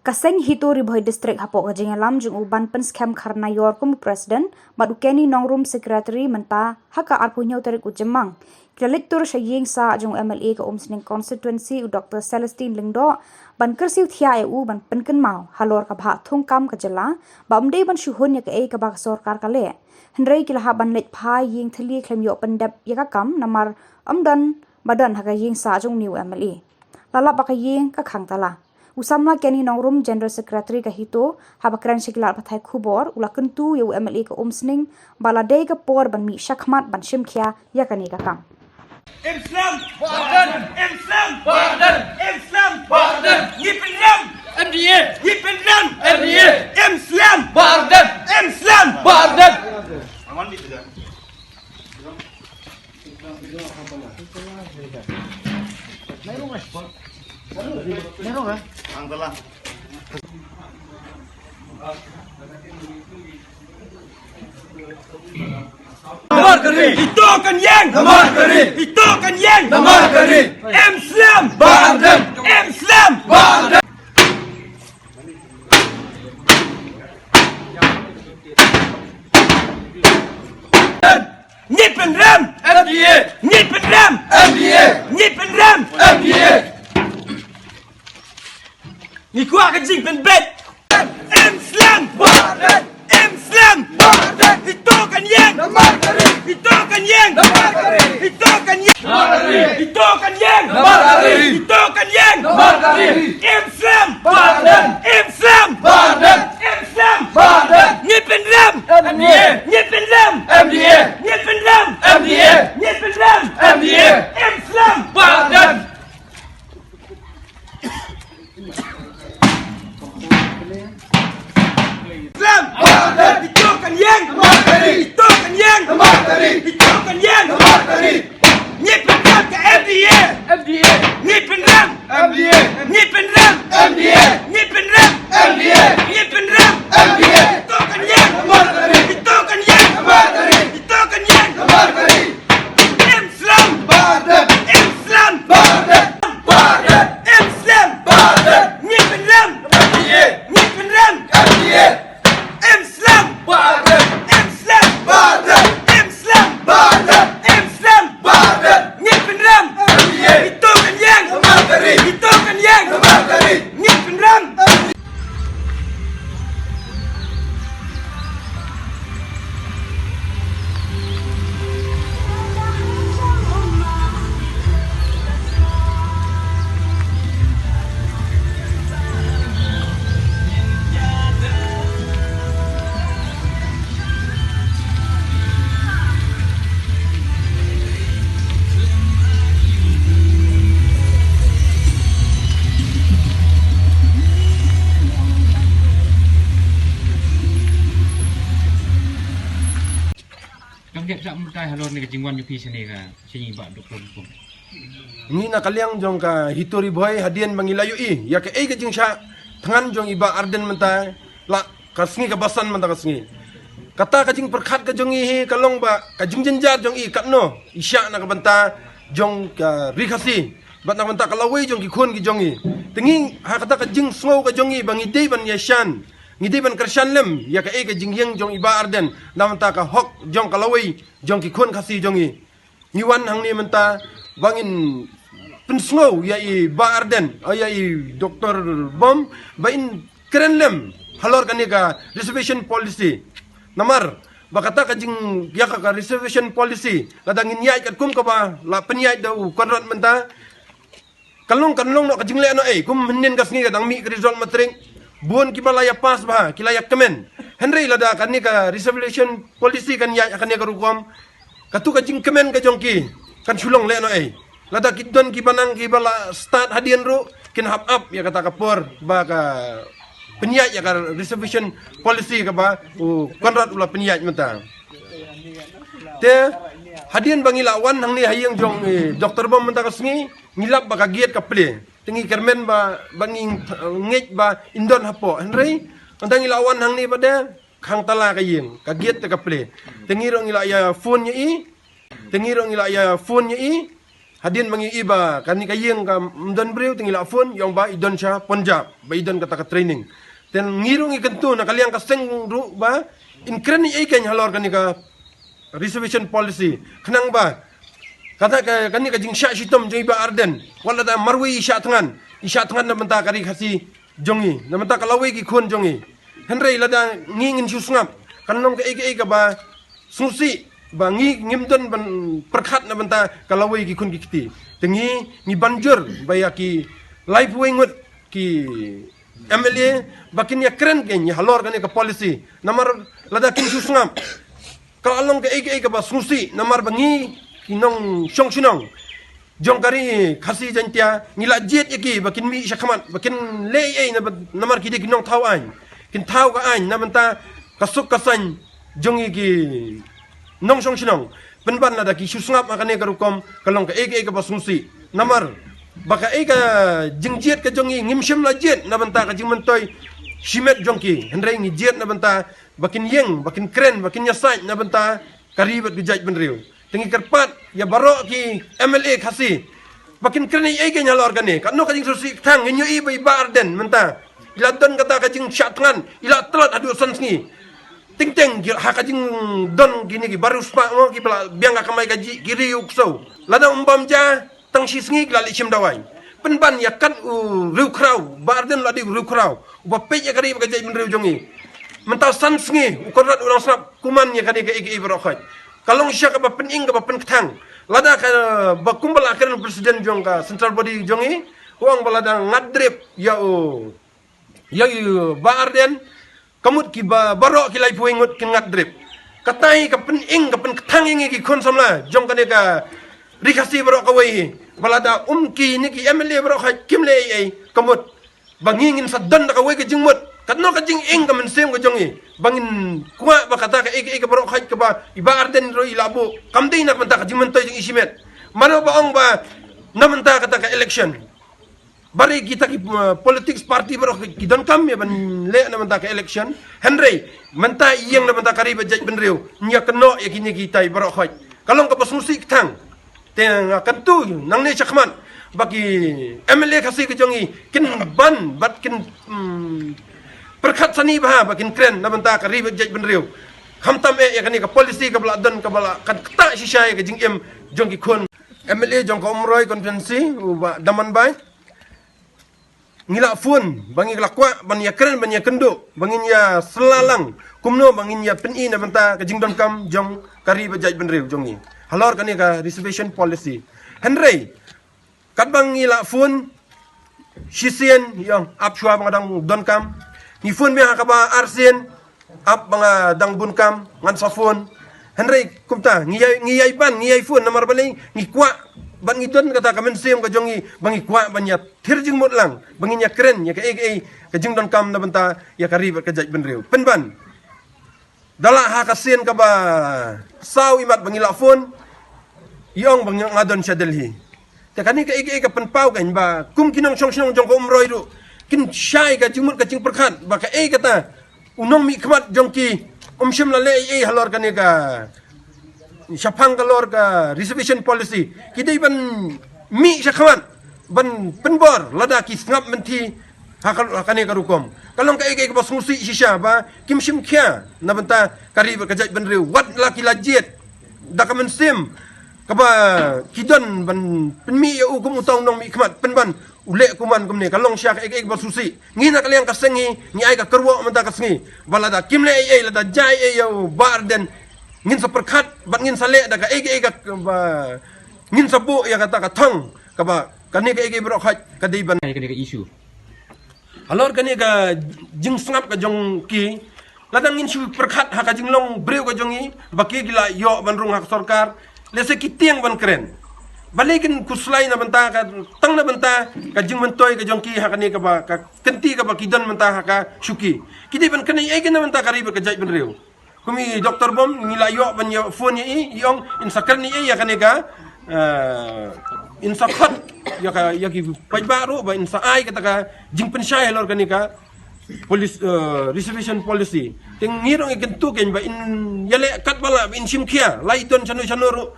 Kaseng hito ribhoi distrik hapok gajeng alam jung uban pen scam karna yor kum presiden badukeni nongrum secretary menta haka arpunya tarik ujemang klelik tur shaying sa jung MLA ka umsning constituency u Dr. Celestine Lingdo ban kersiu thia EU ban penken mau halor ka bha thungkam ka jela bamde ban shuhun ya ka ka bak sarkar ka le hendrei kila ha ban let phai ying thli khlem yo pandap ya kam namar amdan badan haka ying sa jung new MLA lala baka ying ka khang tala Usamna keni nongrum General Secretary ka hito habakran shiklar pathai khubor ula kentu yu MLA ka umsning baladei ka por ban mi shakmat ban shimkhia yakani ka kam Islam Badan Islam Badan Islam Badan Yipinlam MDA Yipinlam MDA Islam Badan Islam Badan aman di tidak Merong ah? Ang telah. Namar kari. Itu akan yang. Namar kari. Itu akan yang. Namar kari. Islam. Badan. Islam. Badan. Nyipen ram. MDA. Nyipen ram. MDA. Nyipen ram. MDA. Ni kuat kencing penbet. Islam Badan. Islam Badan. Itu kan yang. Namar kari. Itu kan yang. Namar kari. Itu kan yang. Namar kari. Itu kan yang. Namar kari. Itu kan yang. Namar kari. Islam Badan. Islam Badan. Islam Badan. Nyipen ram. MDA. Nyipen ram. MDA. Nyipen ram. MDA. Nyipen ram. MDA. Islam Badan. Islam Badan. Itu kan yang. Namar kari. Itu kan yang. Namar kari. Itu kan yang. Namar kari. Nyipen ram ke MDA. MDA. Nyipen ram. MDA. Nyipen ram. MDA. Nyipen ram. MDA. Nyipen ram. MDA. Itu kan yang. Namar kari. Itu kan yang. Namar kari. Itu kan yang. Namar kari. Islam Badan. Islam Badan. Badan. Islam Badan. Nyipen ram. MDA. Nyipen ram. MDA. Islam Badan. Islam Badan. Islam Badan. Islam Badan. Nyipen ram. Itu kan yang. Namar kari. Itu kan yang. Namar kari. Nyipen ram. Kang dia tak mentai halor ni kejingwan yupi sini ka sini ba doktor ko. Ni na kalyang jong ka hitori boy hadian mangilayu ya ke kajing sya tangan jong iba arden mentai la kasngi ka basan menta kasngi. Kata kajing perkhat ka jong kalong ba kajing jenjar jong katno isya na ka benta jong ka rikasi bat na benta kalawai jong ki khon ki jong tengi ha kata kajing slow ka jong bangi dei ban yashan ngidi ban kershan lem ya ka kajing yang jong iba arden na benta ka hok jong kalawai jong ki khon khasi jong niwan hang ni menta bangin pensnow ya ba arden ya doktor bom bain keren lem halor kani ka reservation policy namar bakata kajing ya ka reservation policy kadangin yai kat kum ka ba la penyai dau konrat menta kalong no kajing le no kum menin kasngi kadang mi result matring buon kibalaya pas ba kilaya kemen henry lada kani ka reservation policy kan ya kani ka rukom katu kajing kemen ka jongki kan sulong le no lada kidon kibanang kibala start hadian ru kin hap up ya kata kapor ba ka penyai ya ka reservation policy ka ba konrat ula penyai menta te hadian bangila wan hang ni hayang jong doktor bom menta kasngi ngilap ba ka giat ka ple tengi kermen ba banging ngej ba indon hapo henry antang ilawan hang ni pada khang tala ka yeng ka giat ka ple tengi rong ila ya phone nya i tengi rong ila ya phone nya i hadian bangi iba kani kayeng ka mdan breu tingila phone yang ba idon sha Punjab ba idon kata ka training ten ngirung ikentu na kaliang ka seng ru ba in kreni ai kan halor kani ka reservation policy kenang ba kata kani ka jing sha shitom jing iba arden wala da marwi isha tangan na benta kari khasi jongi na benta kalawi ki khun jongi henrei lada ngingin susngap kanong ka ai ka ba susi bangi ngimdon ban perkhat na benta kalawai ki kun ki kiti tengi ni banjur bayaki life wingut ki MLA bakin ya keren ken ya halor kan ka policy namar lada kin susngam kalong ka ege ka ba susi namar bangi kinong syong sunong jongkari khasi jantia ngila jet yaki bakin mi syakhamat bakin lei ai namar ki dik nong thau an kin thau ka an na benta kasuk kasan jongi ki nong song sinong penban lada ki susngap makane karukom kalong ka ege ka basungsi namar baka ega jingjet ka jongi ngimshim la jet na banta ka jingmentoy shimet jongki hendrai ngi jet na banta bakin yeng bakin kren bakin nyasai na banta karibet bijaj benriu tengi kerpat ya barok ki MLA khasi bakin kren ege nyalor gane kanno ka jing susi thang nyo i bai barden menta ila don kata ka jing syatngan ila telat adu sansngi ting hakajing don gini ki baru spa mo ki pala biang ka mai gaji kiri ukso lada umbam ja tang sisngi lali chim dawai penban ya kan riu krau barden ladi riu krau ba pe ya kari ga jai riu jongi mental san sngi ukorat urang snap kuman ya kari ga igi barokhat kalong sya ka ba pening ka ba pen ketang lada ka ba kumbal akhiran presiden jong ka central body jongi uang balada ngadrip ya barden kamut ki barok ki lai puingut kin ngat drip katai ka pen ketang ingi ki kon samla jong kane ka rikasi barok ka wei balada ki ni ki MLA barok ha kim le ai kamut bangingin sa dan ka wei ka jingmut katno ka jing ing ka mensem ka jongi bangin kwa ba kata ka ka barok ha ka ba iba arden ro ilabu kamdei nak menta ka jingmentoy jing isimet mano ba ong ba namenta kata ka election bari kita ki politics party baro ki don kam ya ban le na menta ka election henry menta iyang na menta kari ba jaj benriu nya keno ya kini kita baro khoj kalong ka pasmusi tang teng kantu nang ne chakman baki MLA khasi ke jongi kin ban bat kin perkhat sani bah bakin kren na menta kari ba jaj benriu hamtam ya kani ka policy ka bala don ka bala kan kta shisha ka jing em jongi khon MLA jong ka umroi konferensi daman bai ngila fun bangi lakwa ban ya keren ban ya kendo bangin ya selalang kumno bangin ya peni na benta ka jingdon kam jong kari bajaj benriu jongi halor kani ka reservation policy henry kat bang ngila fun shisien yang apshwa bangadang don kam ni fun me ka ba arsien ap banga dang bun kam ngan sa fun henry kumta ngiyai ban ngiyai fun namar baling ngikwa ban ngidon kata kamen sem ka jongi bangi kwa banya thirjing mot lang bangin ya keren ya ka ka jingdon kam na benta ya kari ka jaj benriu penban dala ha ka sen ka ba saw imat bangi la phone yong bang ngadon sa Delhi ta kani ka ka penpau kan ba kum kinong song jong ko umroi ru kin shai ka jingmut ka jing perkhat ba ka kata unong mi khmat jongki shim la le halor kani ka syapang kalor ka reservation policy kita ban mi syakawan ban penbor lada ki ngap menti hakane karukom kalong ka ka basmusi shisha ba kim shim kya na benta kari ka jaj benriu wat laki lajet da ka mensim ka ba kidon ban penmi ya ukum utong nong mi khmat penban ule kuman kumne kalong syak ka basusi ngina kaliang kasengi ni ai ka kerwo menta kasengi balada kim le lada jai yo barden ngin sa perkhat bat ngin sa le da ka ege ba ngin sa bu ya kata ka thang ka ba kani ka ege bro khat ka dei ban kani ka issue halor kani ka jing snap ka jong ki ladang ngin su perkhat ha ka jing long breu ka jongi baki gila yo ban rung hak sarkar le se kitiang ban keren balikin kuslai na banta ka tang na banta ka jing mentoy ka jong ki ha kani ka ba ka kenti ka ba kidan banta ha ka shuki kidi ban kani ege na banta kari ka jaj ban reu kumi doktor bom ngilayo ban ya phone ni yong insakar ni ya kanega insakhat ya ki pajbaru ba insai kata ka jing pensai lor kanega police reservation policy ting ngirong ikentu ken ba in yale kat bala in simkia lai don chanu chanuru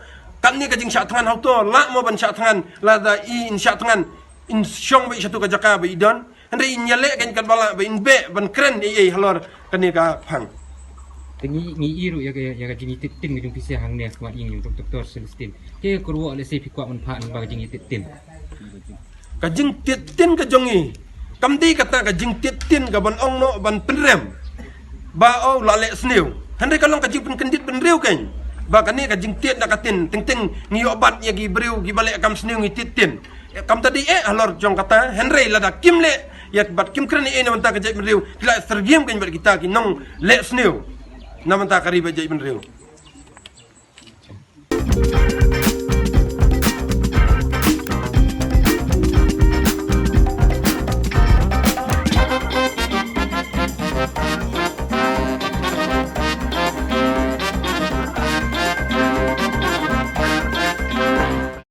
kan ni kajing syak tangan hauto la mo ban syak tangan la da I in syak tangan in syong ba satu ka jaka ba idon hande in nyale kan kan bala ba in be ban kren I halor kan ni ka phang Tengi ngi iru ya jing titin ke jung pisah hang ne kuat ing jung doktor Celestin ke kurwa le se pikwa man pha ba jing titin kajing titin ka jongi kamdi kata kajing titin ka ban ong no ban penrem ba o la le sniu hande kalong kajing pen kendit ben riu kan ba kan ni kajing tit nak katin ting ngi obat ya gi briu gi balik kam sniu ngi titin kam tadi halor jong kata Henry lada kim le ya bat kim kren ni manta kajai ben riu kila sergiam kan bat kita ki nong le sniu na manta kari ba jai ben riu